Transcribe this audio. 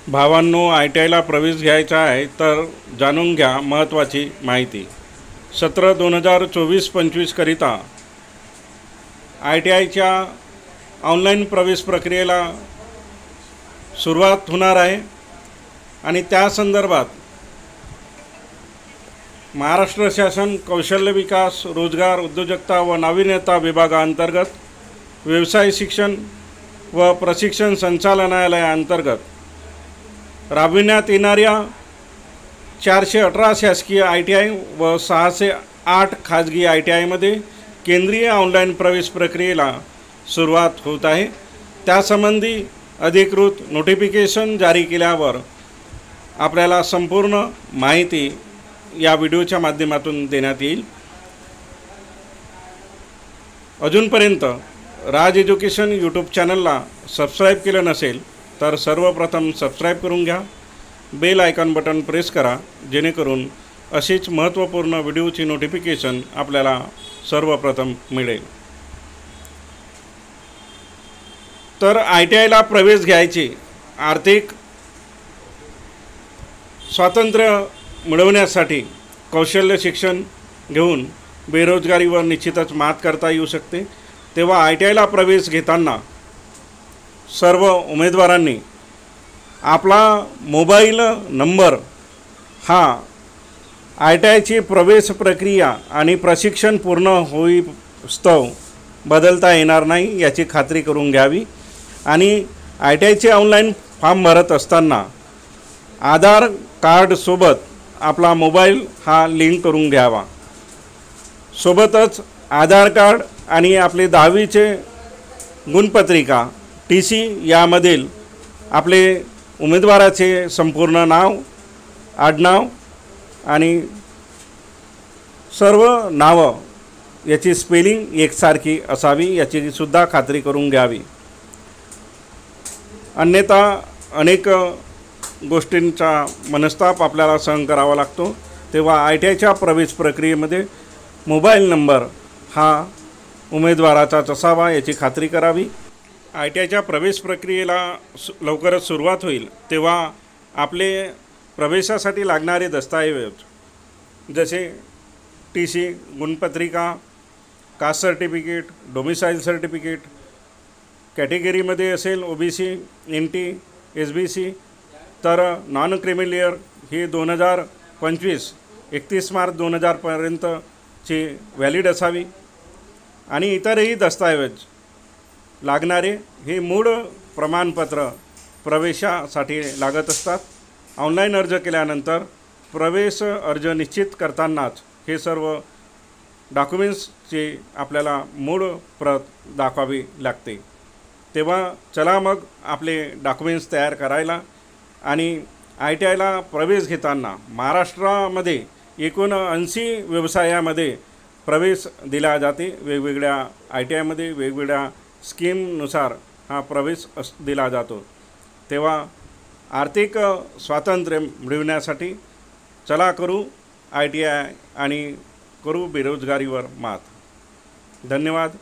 भावांनो, ITIला प्रवेश घ्यायचा आहे तर जाणून घ्या महत्त्वाची माहिती। सत्र 2024-25 करिता ITIच्या ऑनलाईन प्रवेश प्रक्रियेला सुरुवात होणार आहे आणि त्या संदर्भात महाराष्ट्र शासन कौशल्य विकास, रोजगार, उद्योजकता व नाविन्यता विभागाअंतर्गत व्यवसाय शिक्षण व प्रशिक्षण संचालनालयाअंतर्गत राबविण्यात येणाऱ्या 418 शासकीय ITI व 608 खाजगी ITIमध्ये केंद्रीय ऑनलाईन प्रवेश प्रक्रियेला सुरुवात होत आहे। त्यासंबंधी अधिकृत नोटिफिकेशन जारी केल्यावर आपल्याला संपूर्ण माहिती या व्हिडिओच्या माध्यमातून देण्यात येईल। अजूनपर्यंत राज एज्युकेशन यूट्यूब चॅनलला सबस्क्राईब केलं नसेल तर सर्वप्रथम सबस्क्राईब करून घ्या, बेल आयकॉन बटन प्रेस करा, जेणेकरून अशीच महत्त्वपूर्ण व्हिडिओची नोटिफिकेशन आपल्याला सर्वप्रथम मिळेल। तर ITIला प्रवेश घ्यायचे आर्थिक स्वातंत्र्य मिळवण्यासाठी कौशल्य शिक्षण घेऊन बेरोजगारीवर निश्चितच मात करता येऊ शकते। तेव्हा ITIला प्रवेश घेताना सर्व उमेदवारांनी आपला मोबाईल नंबर हा ITIची प्रवेश प्रक्रिया आणि प्रशिक्षण पूर्ण होईस्तव बदलता येणार नाही याची खात्री करून घ्यावी आणि ITIचे ऑनलाईन फॉर्म भरत असताना आधार कार्डसोबत आपला मोबाईल हा लिंक करून घ्यावा। सोबतच आधार कार्ड आणि आपले 10वीचे गुणपत्रिका, TC यामधील आपले उमेदवाराचे संपूर्ण नाव, आडनाव आणि सर्व नावं याची स्पेलिंग एकसारखी असावी याची सुद्धा खात्री करून घ्यावी। अन्यथा अनेक गोष्टींचा मनस्ताप आपल्याला सहन करावा लागतो। तेव्हा ITIच्या प्रवेश प्रक्रियेमध्ये मोबाईल नंबर हा उमेदवाराचाच असावा याची खात्री करावी। ITIच्या प्रवेश प्रक्रियेला लवकरच सुरुवात होईल तेव्हा आपले प्रवेशासाठी लागणारे दस्तऐवज जसे TC, गुणपत्रिका, कास्ट सर्टिफिकेट, डोमिसाईल सर्टिफिकेट, कॅटेगरीमध्ये असेल OBC, NT, SBC तर नॉन क्रिमिलियर ही 2025 31 मार्च 2000 पर्यंतची व्हॅलिड असावी आणि इतरही दस्तऐवज लागणारे हे मूळ प्रमाणपत्र प्रवेशासाठी लागत असतात। ऑनलाईन अर्ज केल्यानंतर प्रवेश अर्ज निश्चित करतानाच हे सर्व डॉक्युमेंट्सची आपल्याला मूळ प्रत दाखवावी लागते। तेव्हा चला मग आपले डॉक्युमेंट्स तयार करायला आणि ITIला प्रवेश घेताना महाराष्ट्रामध्ये एकूण 80 व्यवसायामध्ये प्रवेश दिला जाते। वेगवेगळ्या ITIमध्ये वेगवेगळ्या स्कीमनुसार हा प्रवेश दिला जातो। तेव्हा आर्थिक स्वातंत्र्य मिळवण्यासाठी चला करू ITI आणि करू बेरोजगारीवर मात। धन्यवाद।